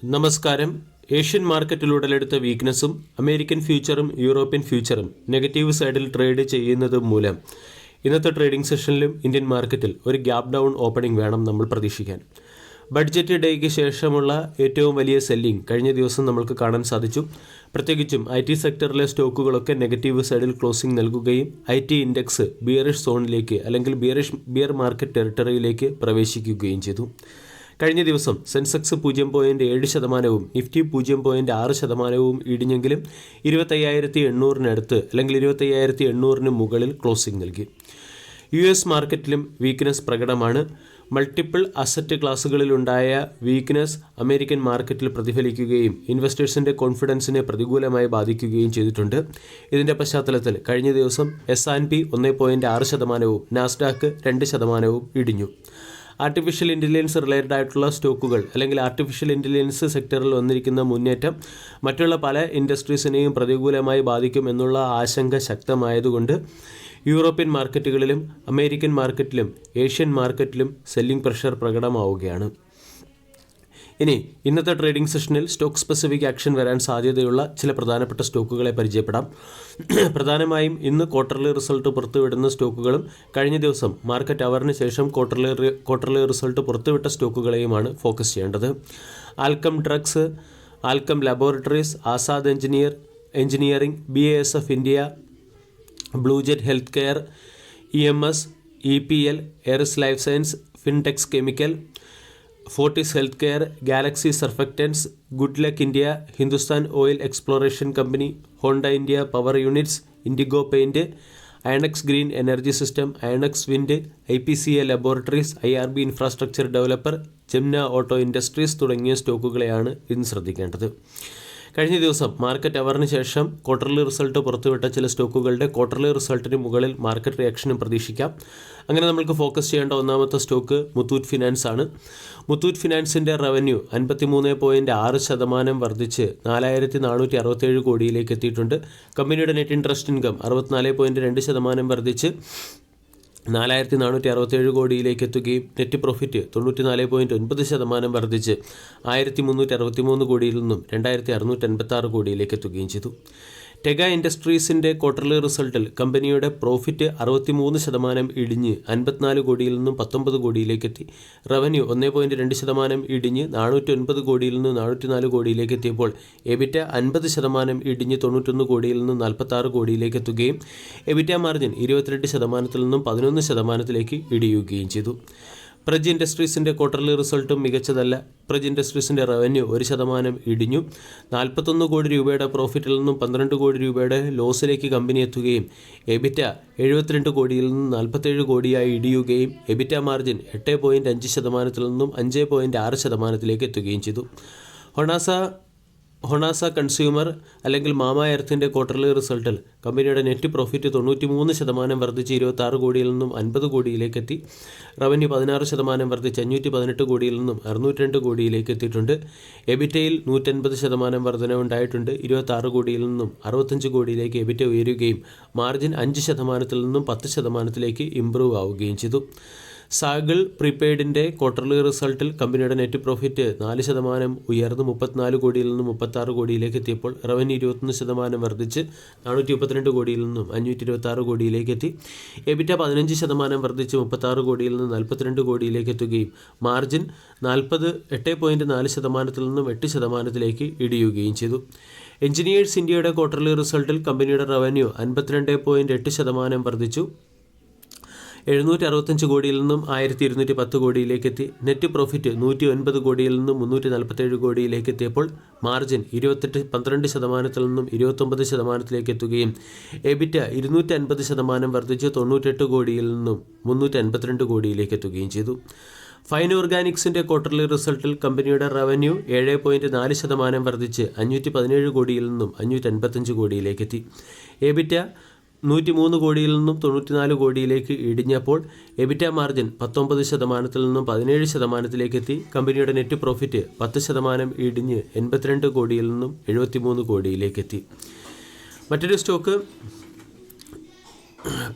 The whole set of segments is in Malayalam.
നമസ്കാരം. ഏഷ്യൻ മാർക്കറ്റിൽ ഉടലെടുത്ത വീക്ക്നെസ്സും അമേരിക്കൻ ഫ്യൂച്ചറും യൂറോപ്യൻ ഫ്യൂച്ചറും നെഗറ്റീവ് സൈഡിൽ ട്രേഡ് ചെയ്യുന്നത് മൂലം ഇന്നത്തെ ട്രേഡിംഗ് സെഷനിലും ഇന്ത്യൻ മാർക്കറ്റിൽ ഒരു ഗ്യാപ് ഡൗൺ ഓപ്പണിംഗ് വേണം നമ്മൾ പ്രതീക്ഷിക്കാൻ. ബഡ്ജറ്റ് ഡേയ്ക്ക് ശേഷമുള്ള ഏറ്റവും വലിയ സെല്ലിംഗ് കഴിഞ്ഞ ദിവസം നമ്മൾക്ക് കാണാൻ സാധിച്ചു. പ്രത്യേകിച്ചും IT സെക്ടറിലെ സ്റ്റോക്കുകളൊക്കെ നെഗറ്റീവ് സൈഡിൽ ക്ലോസിംഗ് നൽകുകയും IT ഇൻഡെക്സ് ബിയറിഷ് സോണിലേക്ക് അല്ലെങ്കിൽ ബിയർ മാർക്കറ്റ് ടെറിട്ടറിയിലേക്ക് പ്രവേശിക്കുകയും ചെയ്തു. കഴിഞ്ഞ ദിവസം സെൻസെക്സ് 0.7%, നിഫ്റ്റി 0.6% ഇടിഞ്ഞെങ്കിലും 25,800 അല്ലെങ്കിൽ 25,800 മുകളിൽ ക്ലോസിംഗ് നൽകി. US മാർക്കറ്റിലും വീക്ക്നെസ് പ്രകടമാണ്. മൾട്ടിപ്പിൾ അസറ്റ് ക്ലാസുകളിലുണ്ടായ വീക്ക്നെസ് അമേരിക്കൻ മാർക്കറ്റിൽ പ്രതിഫലിക്കുകയും ഇൻവെസ്റ്റേഴ്സിൻ്റെ കോൺഫിഡൻസിനെ പ്രതികൂലമായി ബാധിക്കുകയും ചെയ്തിട്ടുണ്ട്. ഇതിൻ്റെ പശ്ചാത്തലത്തിൽ കഴിഞ്ഞ ദിവസം S&P 1.6%, നാസ്ഡാക്ക് 2% ഇടിഞ്ഞു. ആർട്ടിഫിഷ്യൽ ഇൻ്റലിജൻസ് റിലേറ്റഡ് ആയിട്ടുള്ള സ്റ്റോക്കുകൾ അല്ലെങ്കിൽ ആർട്ടിഫിഷ്യൽ ഇൻ്റലിജൻസ് സെക്ടറിൽ വന്നിരിക്കുന്ന മുന്നേറ്റം മറ്റുള്ള പല ഇൻഡസ്ട്രീസിനെയും പ്രതികൂലമായി ബാധിക്കും എന്നുള്ള ആശങ്ക ശക്തമായതുകൊണ്ട് യൂറോപ്യൻ മാർക്കറ്റുകളിലും അമേരിക്കൻ മാർക്കറ്റിലും ഏഷ്യൻ മാർക്കറ്റിലും സെല്ലിംഗ് പ്രഷർ പ്രകടമാവുകയാണ്. ഇനി ഇന്നത്തെ ട്രേഡിംഗ് സെഷനിൽ സ്റ്റോക്ക് സ്പെസിഫിക് ആക്ഷൻ വരാൻ സാധ്യതയുള്ള ചില പ്രധാനപ്പെട്ട സ്റ്റോക്കുകളെ പരിചയപ്പെടാം. പ്രധാനമായും ഇന്ന് ക്വാർട്ടർലി റിസൾട്ട് പുറത്തുവിടുന്ന സ്റ്റോക്കുകളും കഴിഞ്ഞ ദിവസം മാർക്കറ്റ് അവറിന് ശേഷം ക്വാർട്ടർലി റിസൾട്ട് പുറത്തുവിട്ട സ്റ്റോക്കുകളെയുമാണ് ഫോക്കസ് ചെയ്യേണ്ടത്. Alkem drugs, Alkem laboratories, Azad engineering, BASF India, Bluejet health care, EMS, EPL, Eris life science, Fintex chemical, Fortis health care, Galaxy surfactants, good luck India, Hindustan oil exploration company, Honda India power units, Indigo paint, Inox green energy system, Inox wind, IPCA laboratories, IRB infrastructure developer, Jamna auto industries തുടങ്ങിയ സ്റ്റോക്കുകളെയാണ് ഇന്ന് ശ്രദ്ധിക്കേണ്ടത്. കഴിഞ്ഞ ദിവസം മാർക്കറ്റ് അവറിന് ശേഷം ക്വാർട്ടർലി റിസൾട്ട് പുറത്തുവിട്ട ചില സ്റ്റോക്കുകളുടെ ക്വാർട്ടർലി റിസൾട്ടിന് മുകളിൽ മാർക്കറ്റ് റിയാക്ഷനും പ്രതീക്ഷിക്കാം. അങ്ങനെ നമ്മൾക്ക് ഫോക്കസ് ചെയ്യേണ്ട ഒന്നാമത്തെ സ്റ്റോക്ക് മുത്തൂറ്റ് ഫിനാൻസ് ആണ്. മുത്തൂറ്റ് ഫിനാൻസിൻ്റെ റവന്യൂ 53.6% വർദ്ധിച്ച് 4,467 കോടിയിലേക്ക് എത്തിയിട്ടുണ്ട്. കമ്പനിയുടെ നെറ്റ് ഇൻട്രസ്റ്റ് ഇൻകം 64.2% വർദ്ധിച്ച് 4,467 കോടിയിലേക്ക് എത്തുകയും നെറ്റ് പ്രോഫിറ്റ് 94.9% വർദ്ധിച്ച് 1,363 കോടിയിൽ നിന്നും 2,686 കോടിയിലേക്ക് എത്തുകയും ചെയ്തു. ടെഗ ഇൻഡസ്ട്രീസിൻ്റെ ക്വാർട്ടർലി റിസൾട്ടിൽ കമ്പനിയുടെ പ്രോഫിറ്റ് 63% ഇടിഞ്ഞ് 54 കോടിയിൽ നിന്നും 19 കോടിയിലേക്ക് എത്തി. റവന്യൂ 1.2% ഇടിഞ്ഞ് 409 കോടിയിൽ നിന്ന് 404 കോടിയിലേക്ക് എത്തിയപ്പോൾ എബിറ്റ 50% ഇടിഞ്ഞ് 91 കോടിയിൽ നിന്ന് 46 കോടിയിലേക്ക് എത്തുകയും എബിറ്റ മാർജിൻ 22% നിന്നും 11% ഇടിയുകയും ചെയ്തു. പ്രജ് ഇൻഡസ്ട്രീസിൻ്റെ ക്വാർട്ടർലി റിസൾട്ടും മികച്ചതല്ല. പ്രജ് ഇൻഡസ്ട്രീസിൻ്റെ റവന്യൂ 1% ഇടിഞ്ഞു. 41 കോടി രൂപയുടെ പ്രോഫിറ്റിൽ നിന്നും 12 കോടി രൂപയുടെ ലോസിലേക്ക് കമ്പനി എത്തുകയും എബിറ്റ 72 കോടിയിൽ നിന്നും 47 കോടിയായി ഇടിയുകയും എബിറ്റ മാർജിൻ 8.5% നിന്നും 5.6% എത്തുകയും ചെയ്തു. ഹൊണാസ കൺസ്യൂമർ അല്ലെങ്കിൽ മാമ എർത്തിൻ്റെ ക്വാർട്ടർലി റിസൾട്ടിൽ കമ്പനിയുടെ നെറ്റ് പ്രോഫിറ്റ് 93% വർദ്ധിച്ച് 26 കോടിയിൽ നിന്നും 50 കോടിയിലേക്ക് എത്തി. റവന്യൂ 16% വർദ്ധിച്ച് 518 കോടിയിൽ നിന്നും 602 കോടിയിലേക്ക് എത്തിയിട്ടുണ്ട്. എബിറ്റയിൽ 180% വർധനവുണ്ടായിട്ടുണ്ട്. 26 കോടിയിൽ നിന്നും 65 കോടിയിലേക്ക് എബിറ്റ ഉയരുകയും മാർജിൻ 5% നിന്നും 10% ഇംപ്രൂവ് ആവുകയും ചെയ്തു. സാഗിൾ പ്രീപെയ്ഡിൻ്റെ ക്വാർട്ടർലി റിസൾട്ടിൽ കമ്പനിയുടെ നെറ്റ് പ്രോഫിറ്റ് 4% ഉയർന്ന് 34 കോടിയിൽ നിന്നും 36 കോടിയിലേക്ക് എത്തിയപ്പോൾ റവന്യൂ 21% വർദ്ധിച്ച് 432 കോടിയിൽ നിന്നും 526 കോടിയിലേക്ക് എത്തി. എബിറ്റ 15% വർദ്ധിച്ച് 36 കോടിയിൽ നിന്ന് 42 കോടിയിലേക്ക് എത്തുകയും മാർജിൻ 8.4% നിന്നും 8% ഇടിയുകയും ചെയ്തു. എഞ്ചിനീയേഴ്സ് ഇന്ത്യയുടെ ക്വാർട്ടർലി റിസൾട്ടിൽ കമ്പനിയുടെ റവന്യൂ 52.8% വർദ്ധിച്ചു 765 കോടിയിൽ നിന്നും 1,210 കോടിയിലേക്ക് എത്തി. നെറ്റ് പ്രോഫിറ്റ് 109 കോടിയിൽ നിന്നും 347 കോടിയിലേക്ക് എത്തിയപ്പോൾ മാർജിൻ 12% നിന്നും 29% എത്തുകയും എബിറ്റ 250% വർദ്ധിച്ച് 98 കോടിയിൽ നിന്നും 352 കോടിയിലേക്ക് എത്തുകയും ചെയ്തു. ഫൈൻ ഓർഗാനിക്സിൻ്റെ ക്വാർട്ടർലി റിസൾട്ടിൽ കമ്പനിയുടെ റവന്യൂ 7.4% വർദ്ധിച്ച് 517 കോടിയിൽ നിന്നും 555 കോടിയിലേക്ക് എത്തി. എബിറ്റ 103 കോടിയിൽ നിന്നും 94 കോടിയിലേക്ക് ഇടിഞ്ഞപ്പോൾ എബിറ്റ മാർജിൻ 19% നിന്നും 17% എത്തി. കമ്പനിയുടെ നെറ്റ് പ്രോഫിറ്റ് 10% ഇടിഞ്ഞ് 82 കോടിയിൽ നിന്നും 73 കോടിയിലേക്ക് എത്തി. മറ്റൊരു സ്റ്റോക്ക്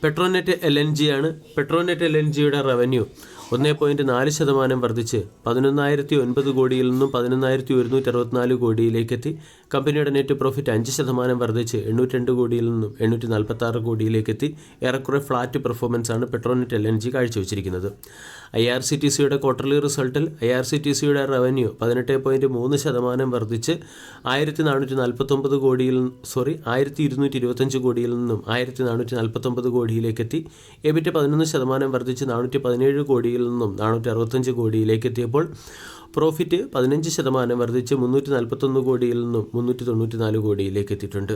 പെട്രോനെറ്റ് LNG ആണ്. പെട്രോനെറ്റ് LNGയുടെ റവന്യൂ 1.4% വർദ്ധിച്ച് 11,009 കോടിയിൽ നിന്നും 11,164 കോടിയിലേക്കെത്തി. കമ്പനിയുടെ നെറ്റ് പ്രോഫിറ്റ് 5% വർദ്ധിച്ച് 802 കോടിയിൽ നിന്നും 846 കോടിയിലേക്കെത്തി. ഏറെക്കുറെ ഫ്ലാറ്റ് പെർഫോമൻസാണ് പെട്രോനെറ്റ് LNG കാഴ്ചവെച്ചിരിക്കുന്നത്. IRCTCയുടെ ക്വാർട്ടർലി റിസൾട്ടിൽ IRCTCയുടെ റവന്യൂ 18.3% വർദ്ധിച്ച് 1,225 കോടിയിൽ നിന്നും 1,449 കോടിയിലേക്കെത്തി. എബിറ്റ് 11% വർദ്ധിച്ച് 417 കോടിയിൽ നിന്നും 465 കോടിയിലേക്കെത്തിയപ്പോൾ പ്രോഫിറ്റ് 15% വർദ്ധിച്ച് 341 കോടിയിൽ നിന്നും 394 കോടിയിലേക്ക് എത്തിയിട്ടുണ്ട്.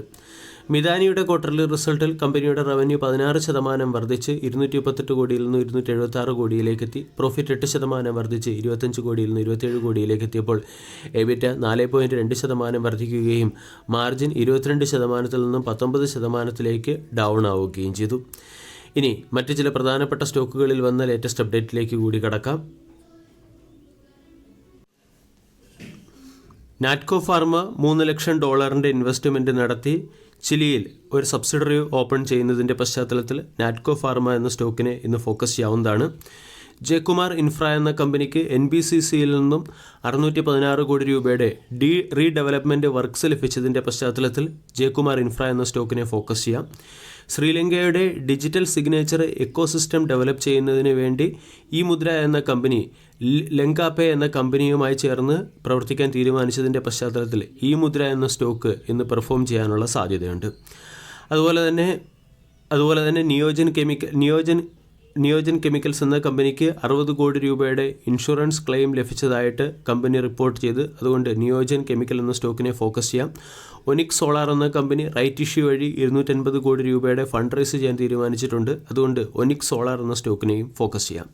മിതാനിയുടെ ക്വാർട്ടർലി റിസൾട്ടിൽ കമ്പനിയുടെ റവന്യൂ 16% വർദ്ധിച്ച് 238 കോടിയിൽ നിന്ന് 276 കോടിയിലേക്കെത്തി. പ്രോഫിറ്റ് 8% വർദ്ധിച്ച് 25 കോടിയിൽ നിന്ന് 27 കോടിയിലേക്ക് എത്തിയപ്പോൾ എബിറ്റ 4.2% വർദ്ധിക്കുകയും മാർജിൻ 22% നിന്നും 19% ഡൗൺ ആവുകയും ചെയ്തു. ഇനി മറ്റ് ചില പ്രധാനപ്പെട്ട സ്റ്റോക്കുകളിൽ വന്ന ലേറ്റസ്റ്റ് അപ്ഡേറ്റിലേക്ക് കൂടി കടക്കാം. നാറ്റ്കോ ഫാർമ $3 ലക്ഷം ഇൻവെസ്റ്റ്മെൻറ്റ് നടത്തി ചിലിയിൽ ഒരു സബ്സിഡറി ഓപ്പൺ ചെയ്യുന്നതിൻ്റെ പശ്ചാത്തലത്തിൽ നാറ്റ്കോ ഫാർമ എന്ന സ്റ്റോക്കിനെ ഇന്ന് ഫോക്കസ് ചെയ്യാവുന്നതാണ്. ജയകുമാർ ഇൻഫ്ര എന്ന കമ്പനിക്ക് NBCCയിൽ നിന്നും 616 കോടി രൂപയുടെ റീഡെവലപ്മെൻറ്റ് വർക്ക്സ് ലഭിച്ചതിൻ്റെ പശ്ചാത്തലത്തിൽ ജയകുമാർ ഇൻഫ്ര എന്ന സ്റ്റോക്കിനെ ഫോക്കസ് ചെയ്യാം. ശ്രീലങ്കയുടെ ഡിജിറ്റൽ സിഗ്നേച്ചർ എക്കോസിസ്റ്റം ഡെവലപ്പ് ചെയ്യുന്നതിന് വേണ്ടി ഈ മുദ്ര എന്ന കമ്പനി ലങ്കാപേ എന്ന കമ്പനിയുമായി ചേർന്ന് പ്രവർത്തിക്കാൻ തീരുമാനിച്ചതിൻ്റെ പശ്ചാത്തലത്തിൽ ഈ മുദ്ര എന്ന സ്റ്റോക്ക് ഇന്ന് പെർഫോം ചെയ്യാനുള്ള സാധ്യതയുണ്ട്. അതുപോലെ തന്നെ നിയോജൻ കെമിക്കൽസ് എന്ന കമ്പനിക്ക് 60 കോടി രൂപയുടെ ഇൻഷുറൻസ് ക്ലെയിം ലഭിച്ചതായിട്ട് കമ്പനി റിപ്പോർട്ട് ചെയ്ത്, അതുകൊണ്ട് നിയോജൻ കെമിക്കൽ എന്ന സ്റ്റോക്കിനെ ഫോക്കസ് ചെയ്യാം. ഒനിക് സോളാർ എന്ന കമ്പനി റൈറ്റ് ഇഷ്യൂ വഴി 250 കോടി രൂപയുടെ ഫണ്ട് റൈസ് ചെയ്യാൻ തീരുമാനിച്ചിട്ടുണ്ട്. അതുകൊണ്ട് ഒനിക് സോളാർ എന്ന സ്റ്റോക്കിനെയും ഫോക്കസ് ചെയ്യാം.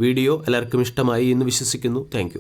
വീഡിയോ എല്ലാവർക്കും ഇഷ്ടമായി എന്ന് വിശ്വസിക്കുന്നു. താങ്ക്